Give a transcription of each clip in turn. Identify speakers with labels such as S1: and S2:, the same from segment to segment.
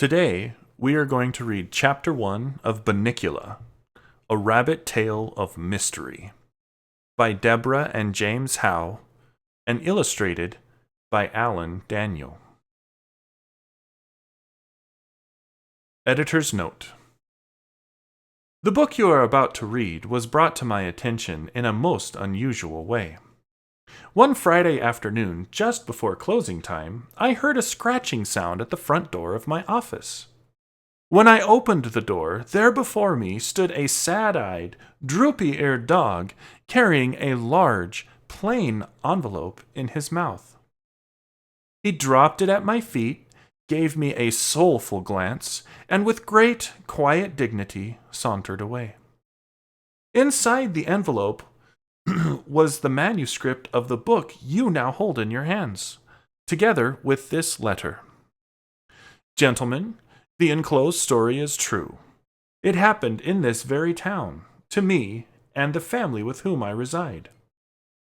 S1: Today, we are going to read Chapter 1 of Bunnicula, A Rabbit Tale of Mystery, by Deborah and James Howe, and illustrated by Alan Daniel. Editor's Note: the book you are about to read was brought to my attention in a most unusual way. One Friday afternoon, just before closing time, I heard a scratching sound at the front door of my office. When I opened the door, there before me stood a sad-eyed, droopy-eared dog carrying a large, plain envelope in his mouth. He dropped it at my feet, gave me a soulful glance, and with great, quiet dignity sauntered away. Inside the envelope was the manuscript of the book you now hold in your hands, together with this letter. Gentlemen, the enclosed story is true. It happened in this very town, to me and the family with whom I reside.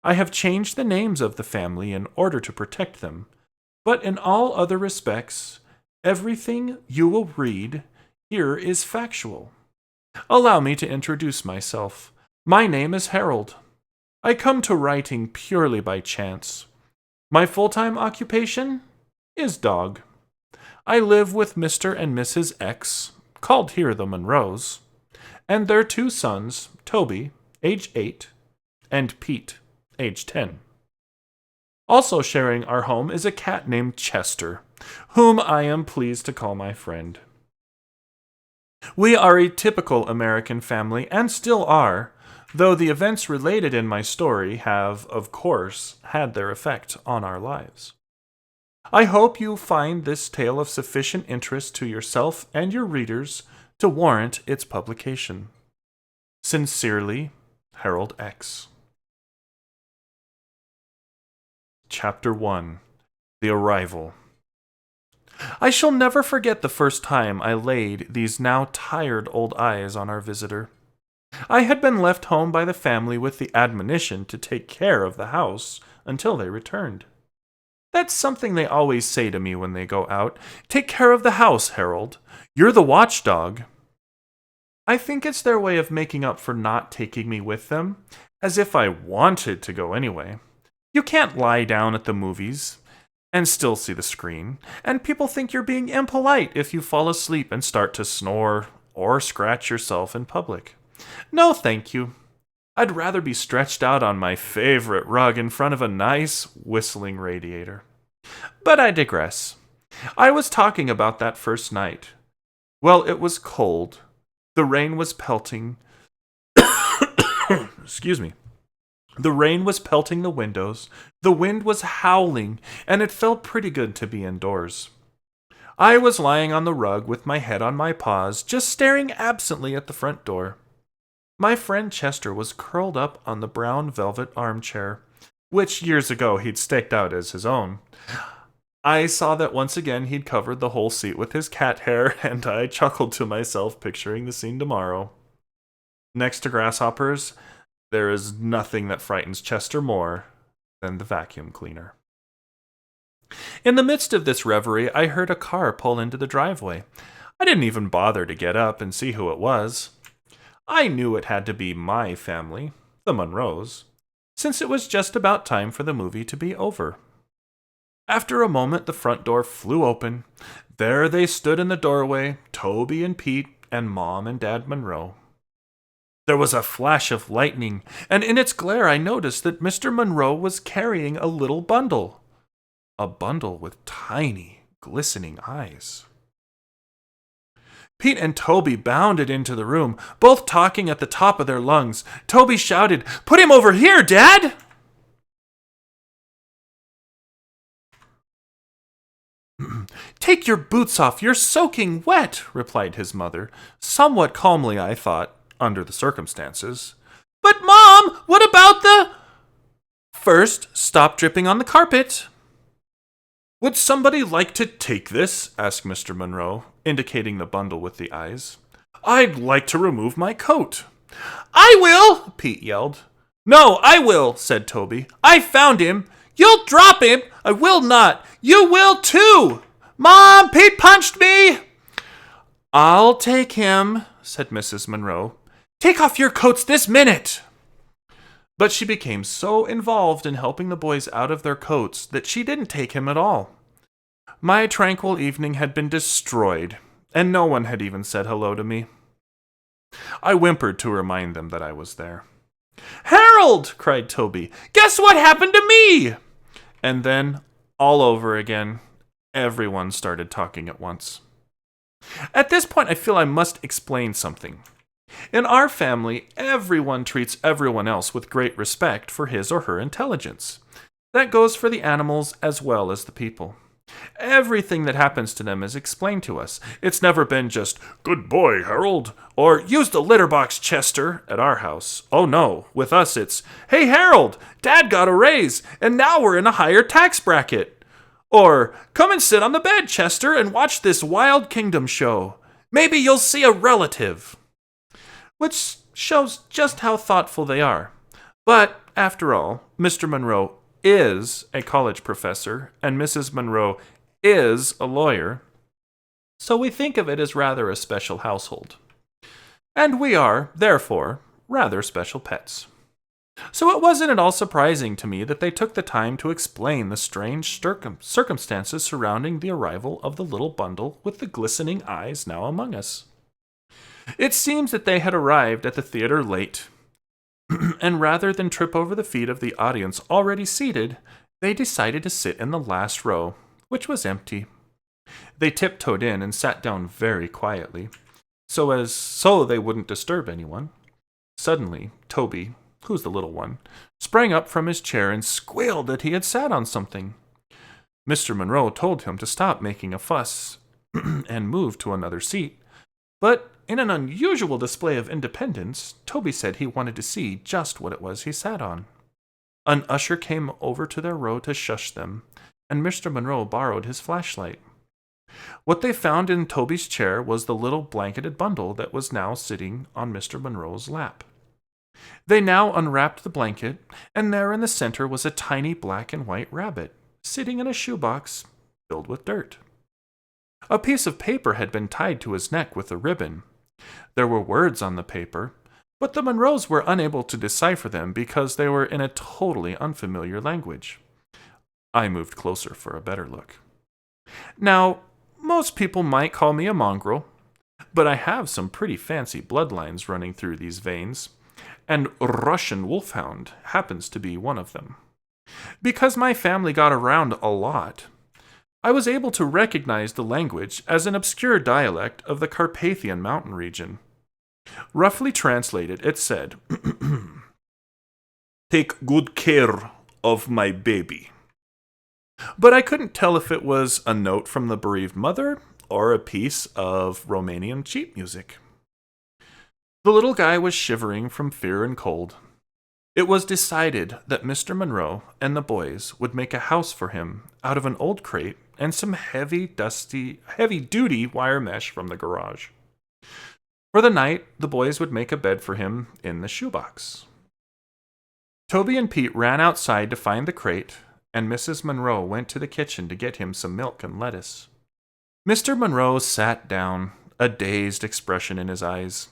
S1: I have changed the names of the family in order to protect them, but in all other respects, everything you will read here is factual. Allow me to introduce myself. My name is Harold. I come to writing purely by chance. My full-time occupation is dog. I live with Mr. and Mrs. X, called here the Monroes, and their two sons, Toby, age 8, and Pete, age 10. Also sharing our home is a cat named Chester, whom I am pleased to call my friend. We are a typical American family, and still are, though the events related in my story have, of course, had their effect on our lives. I hope you find this tale of sufficient interest to yourself and your readers to warrant its publication. Sincerely, Harold X. Chapter 1: The Arrival. I shall never forget the first time I laid these now tired old eyes on our visitor. I had been left home by the family with the admonition to take care of the house until they returned. That's something they always say to me when they go out. Take care of the house, Harold. You're the watchdog. I think it's their way of making up for not taking me with them, as if I wanted to go anyway. You can't lie down at the movies and still see the screen, and people think you're being impolite if you fall asleep and start to snore or scratch yourself in public. No, thank you. I'd rather be stretched out on my favorite rug in front of a nice, whistling radiator. But I digress. I was talking about that first night. Well, it was cold. The rain was pelting. Excuse me. The rain was pelting the windows. The wind was howling, and it felt pretty good to be indoors. I was lying on the rug with my head on my paws, just staring absently at the front door. My friend Chester was curled up on the brown velvet armchair, which years ago he'd staked out as his own. I saw that once again he'd covered the whole seat with his cat hair, and I chuckled to myself, picturing the scene tomorrow. Next to grasshoppers, there is nothing that frightens Chester more than the vacuum cleaner. In the midst of this reverie, I heard a car pull into the driveway. I didn't even bother to get up and see who it was. I knew it had to be my family, the Monroes, since it was just about time for the movie to be over. After a moment, the front door flew open. There they stood in the doorway, Toby and Pete and Mom and Dad Monroe. There was a flash of lightning, and in its glare I noticed that Mr. Monroe was carrying a little bundle. A bundle with tiny, glistening eyes. Pete and Toby bounded into the room, both talking at the top of their lungs. Toby shouted, "Put him over here, Dad!" "Take your boots off, you're soaking wet," replied his mother, somewhat calmly, I thought, under the circumstances. "But Mom, what about the—" "First, stop dripping on the carpet." "Would somebody like to take this?" asked Mr. Monroe, indicating the bundle with the eyes. "I'd like to remove my coat." "I will!" Pete yelled. "No, I will," said Toby. "I found him. You'll drop him. I will not. You will too. Mom, Pete punched me." "I'll take him," said Mrs. Monroe. "Take off your coats this minute!" But she became so involved in helping the boys out of their coats that she didn't take him at all. My tranquil evening had been destroyed, and no one had even said hello to me. I whimpered to remind them that I was there. "Harold!" cried Toby. "Guess what happened to me?" And then, all over again, everyone started talking at once. At this point, I feel I must explain something. In our family, everyone treats everyone else with great respect for his or her intelligence. That goes for the animals as well as the people. Everything that happens to them is explained to us. It's never been just, "Good boy, Harold," or "Use the litter box, Chester," at our house. Oh no, with us it's, "Hey, Harold, Dad got a raise, and now we're in a higher tax bracket." Or, "Come and sit on the bed, Chester, and watch this Wild Kingdom show. Maybe you'll see a relative." Which shows just how thoughtful they are. But, after all, Mr. Monroe is a college professor, and Mrs. Monroe is a lawyer, so we think of it as rather a special household. And we are, therefore, rather special pets. So it wasn't at all surprising to me that they took the time to explain the strange circumstances surrounding the arrival of the little bundle with the glistening eyes now among us. It seems that they had arrived at the theater late, and rather than trip over the feet of the audience already seated, they decided to sit in the last row, which was empty. They tiptoed in and sat down very quietly, so they wouldn't disturb anyone. Suddenly, Toby, who's the little one, sprang up from his chair and squealed that he had sat on something. Mr. Monroe told him to stop making a fuss and move to another seat, but in an unusual display of independence, Toby said he wanted to see just what it was he sat on. An usher came over to their row to shush them, and Mr. Monroe borrowed his flashlight. What they found in Toby's chair was the little blanketed bundle that was now sitting on Mr. Monroe's lap. They now unwrapped the blanket, and there in the center was a tiny black and white rabbit, sitting in a shoebox filled with dirt. A piece of paper had been tied to his neck with a ribbon. There were words on the paper, but the Monroes were unable to decipher them because they were in a totally unfamiliar language. I moved closer for a better look. Now, most people might call me a mongrel, but I have some pretty fancy bloodlines running through these veins, and Russian wolfhound happens to be one of them. Because my family got around a lot, I was able to recognize the language as an obscure dialect of the Carpathian mountain region. Roughly translated, it said, "Take good care of my baby." But I couldn't tell if it was a note from the bereaved mother or a piece of Romanian sheet music. The little guy was shivering from fear and cold. It was decided that Mr. Monroe and the boys would make a house for him out of an old crate and some heavy-duty wire mesh from the garage. For the night, the boys would make a bed for him in the shoebox. Toby and Pete ran outside to find the crate, and Mrs. Monroe went to the kitchen to get him some milk and lettuce. Mr. Monroe sat down, a dazed expression in his eyes,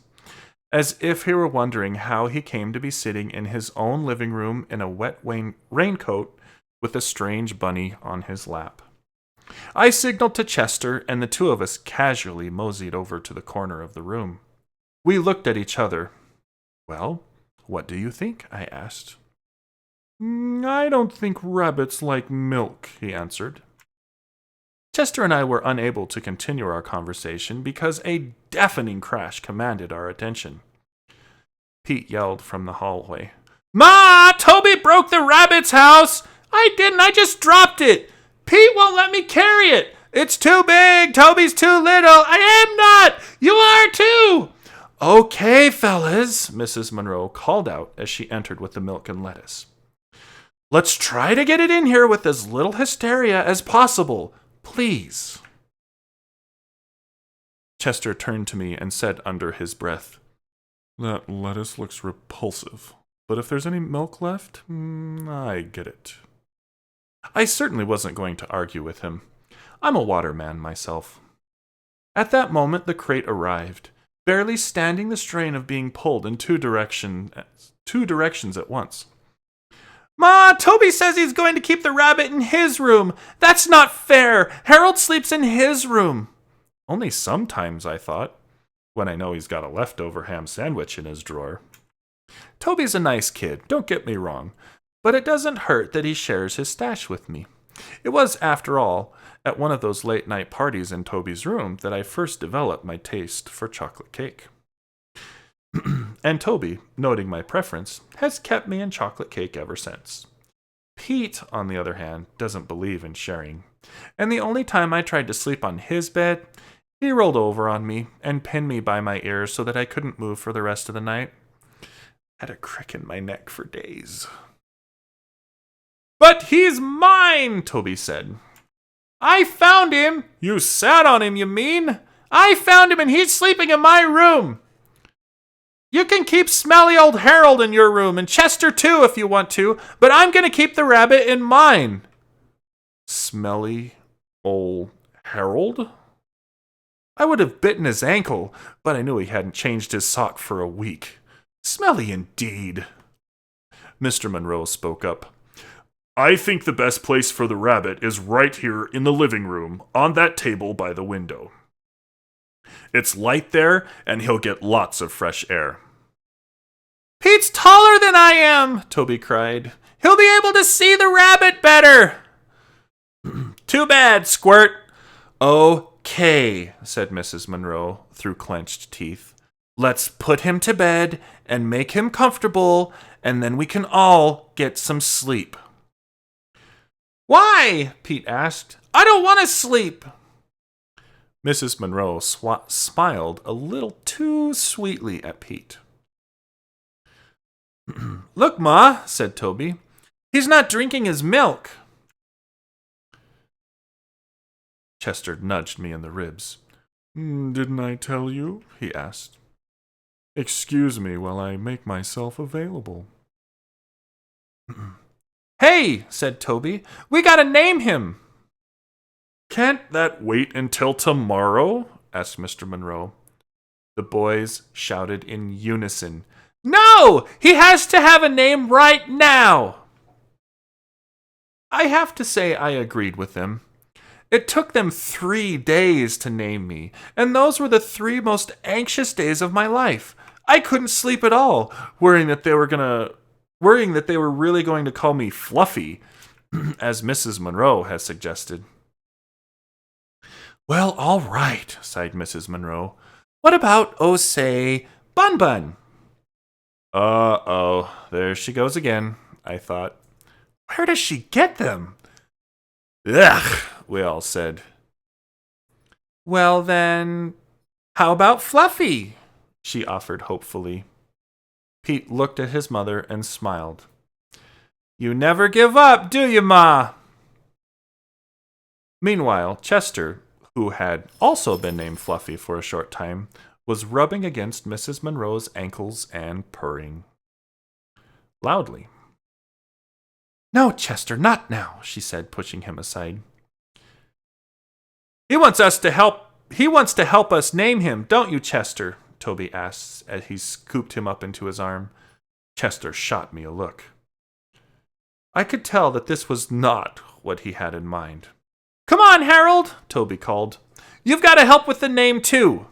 S1: as if he were wondering how he came to be sitting in his own living room in a wet raincoat with a strange bunny on his lap. I signaled to Chester, and the two of us casually moseyed over to the corner of the room. We looked at each other. "Well, what do you think?" I asked. "I don't think rabbits like milk," he answered. Chester and I were unable to continue our conversation because a deafening crash commanded our attention. Pete yelled from the hallway, "Ma, Toby broke the rabbit's house! I didn't, I just dropped it! Pete won't let me carry it! It's too big! Toby's too little! I am not! You are too!" "Okay, fellas," Mrs. Monroe called out as she entered with the milk and lettuce. "Let's try to get it in here with as little hysteria as possible, please." Chester turned to me and said under his breath, "That lettuce looks repulsive, but if there's any milk left, I get it." I certainly wasn't going to argue with him. I'm a waterman myself. At that moment, the crate arrived, barely standing the strain of being pulled in two directions at once. Ma, Toby says he's going to keep the rabbit in his room. That's not fair. Harold sleeps in his room. Only sometimes, I thought, when I know he's got a leftover ham sandwich in his drawer. Toby's a nice kid, don't get me wrong, but it doesn't hurt that he shares his stash with me. It was, after all, at one of those late-night parties in Toby's room that I first developed my taste for chocolate cake. And Toby, noting my preference, has kept me in chocolate cake ever since. Pete, on the other hand, doesn't believe in sharing, and the only time I tried to sleep on his bed, he rolled over on me and pinned me by my ears so that I couldn't move for the rest of the night. I had a crick in my neck for days. But he's mine, Toby said. I found him. You sat on him, you mean? I found him and he's sleeping in my room. You can keep smelly old Harold in your room, and Chester too if you want to, but I'm going to keep the rabbit in mine. Smelly old Harold? I would have bitten his ankle, but I knew he hadn't changed his sock for a week. Smelly indeed. Mr. Monroe spoke up. I think the best place for the rabbit is right here in the living room, on that table by the window. It's light there, and he'll get lots of fresh air. Pete's taller than I am, Toby cried. He'll be able to see the rabbit better. Too bad, Squirt. Okay, said Mrs. Monroe through clenched teeth. Let's put him to bed and make him comfortable, and then we can all get some sleep. Why? Pete asked. I don't want to sleep. Mrs. Monroe smiled a little too sweetly at Pete. Look, Ma, said Toby. He's not drinking his milk. Chester nudged me in the ribs. Didn't I tell you? He asked. Excuse me while I make myself available. Hey, said Toby, we gotta name him. Can't that wait until tomorrow? Asked Mr. Monroe. The boys shouted in unison. No! He has to have a name right now! I have to say I agreed with them. It took them 3 days to name me, and those were the 3 most anxious days of my life. I couldn't sleep at all, worrying that they were really going to call me Fluffy, as Mrs. Monroe has suggested. Well, all right, sighed Mrs. Monroe. What about, say, Bun Bun? Uh-oh, there she goes again, I thought. Where does she get them? Ugh, we all said. Well then, how about Fluffy? She offered hopefully. Pete looked at his mother and smiled. You never give up, do you, Ma? Meanwhile, Chester, who had also been named Fluffy for a short time, was rubbing against Mrs. Monroe's ankles and purring. Loudly. No, Chester, not now, she said, pushing him aside. He wants to help us name him, don't you, Chester? Toby asked as he scooped him up into his arm. Chester shot me a look. I could tell that this was not what he had in mind. Come on, Harold, Toby called. You've got to help with the name, too.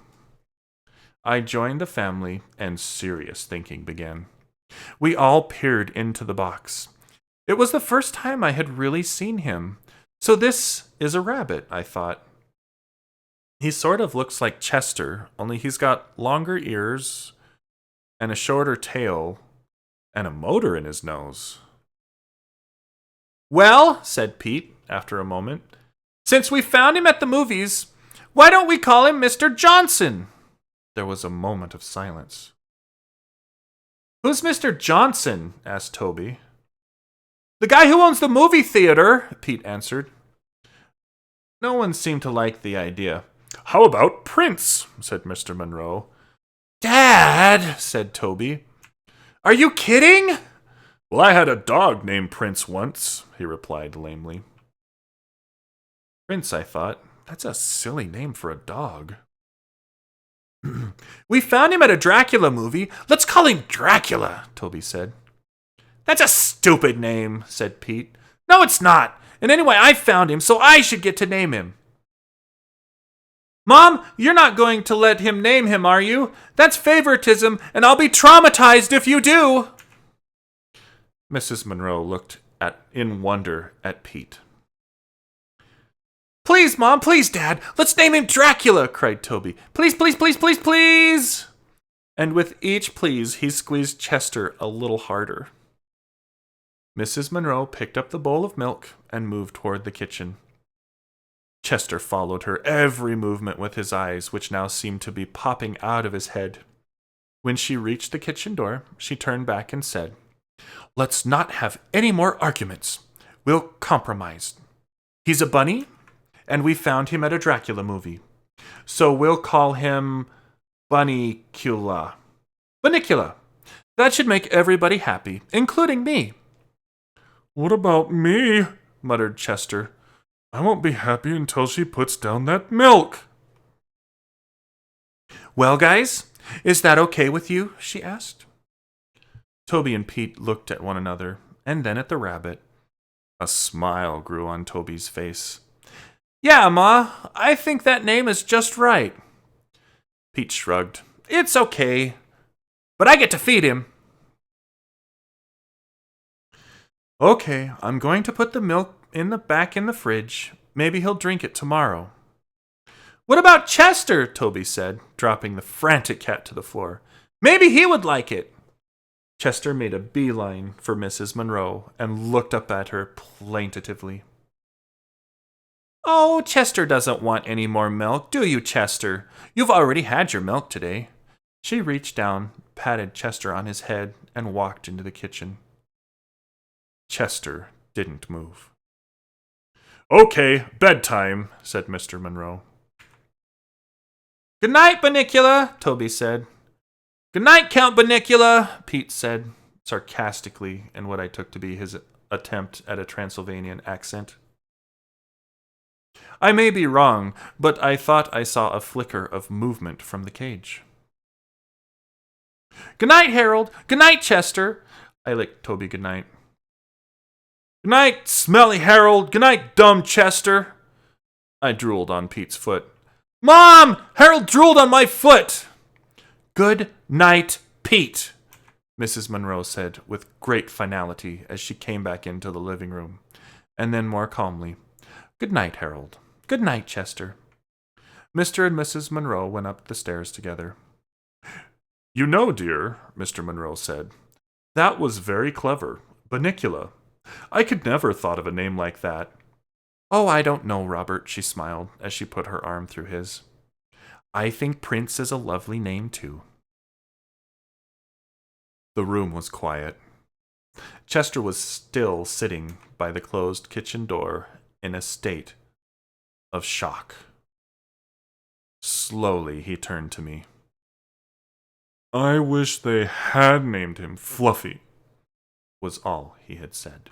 S1: I joined the family, and serious thinking began. We all peered into the box. It was the first time I had really seen him. So this is a rabbit, I thought. He sort of looks like Chester, only he's got longer ears and a shorter tail and a motor in his nose. Well, said Pete, after a moment, since we found him at the movies, why don't we call him Mr. Johnson? There was a moment of silence. Who's Mr. Johnson? Asked Toby. The guy who owns the movie theater, Pete answered. No one seemed to like the idea. How about Prince? Said Mr. Monroe. Dad, said Toby. Are you kidding? Well, I had a dog named Prince once, he replied lamely. Prince, I thought. That's a silly name for a dog. We found him at a Dracula movie. Let's call him Dracula, Toby said. That's a stupid name, said Pete. No, it's not. And anyway, I found him, so I should get to name him. Mom, you're not going to let him name him, are you? That's favoritism, and I'll be traumatized if you do. Mrs. Monroe looked in wonder at Pete. Please, Mom, please, Dad, let's name him Dracula, cried Toby. Please, please, please, please, please. And with each please, he squeezed Chester a little harder. Mrs. Monroe picked up the bowl of milk and moved toward the kitchen. Chester followed her every movement with his eyes, which now seemed to be popping out of his head. When she reached the kitchen door, she turned back and said, Let's not have any more arguments. We'll compromise. He's a bunny, and we found him at a Dracula movie. So we'll call him Bunnicula. Bunnicula. That should make everybody happy, including me. What about me? Muttered Chester. I won't be happy until she puts down that milk. Well, guys, is that okay with you? She asked. Toby and Pete looked at one another, and then at the rabbit. A smile grew on Toby's face. Yeah, Ma, I think that name is just right. Pete shrugged. It's okay, but I get to feed him. Okay, I'm going to put the milk back in the fridge. Maybe he'll drink it tomorrow. What about Chester? Toby said, dropping the frantic cat to the floor. Maybe he would like it. Chester made a beeline for Mrs. Monroe and looked up at her plaintively. Oh, Chester doesn't want any more milk, do you, Chester? You've already had your milk today. She reached down, patted Chester on his head, and walked into the kitchen. Chester didn't move. Okay, bedtime, said Mr. Monroe. Good night, Bunnicula, Toby said. Good night, Count Bunnicula, Pete said, sarcastically in what I took to be his attempt at a Transylvanian accent. I may be wrong, but I thought I saw a flicker of movement from the cage. Good night, Harold. Good night, Chester. I licked Toby good night. Good night, smelly Harold. Good night, dumb Chester. I drooled on Pete's foot. Mom! Harold drooled on my foot! Good night, Pete, Mrs. Monroe said with great finality as she came back into the living room, and then more calmly, Good night, Harold. Good night, Chester. Mr. and Mrs. Monroe went up the stairs together. You know, dear, Mr. Monroe said, that was very clever. Bunnicula. I could never thought of a name like that. Oh, I don't know, Robert, she smiled as she put her arm through his. I think Prince is a lovely name, too. The room was quiet. Chester was still sitting by the closed kitchen door in a state of shock. Slowly, he turned to me. I wish they had named him Fluffy, was all he had said.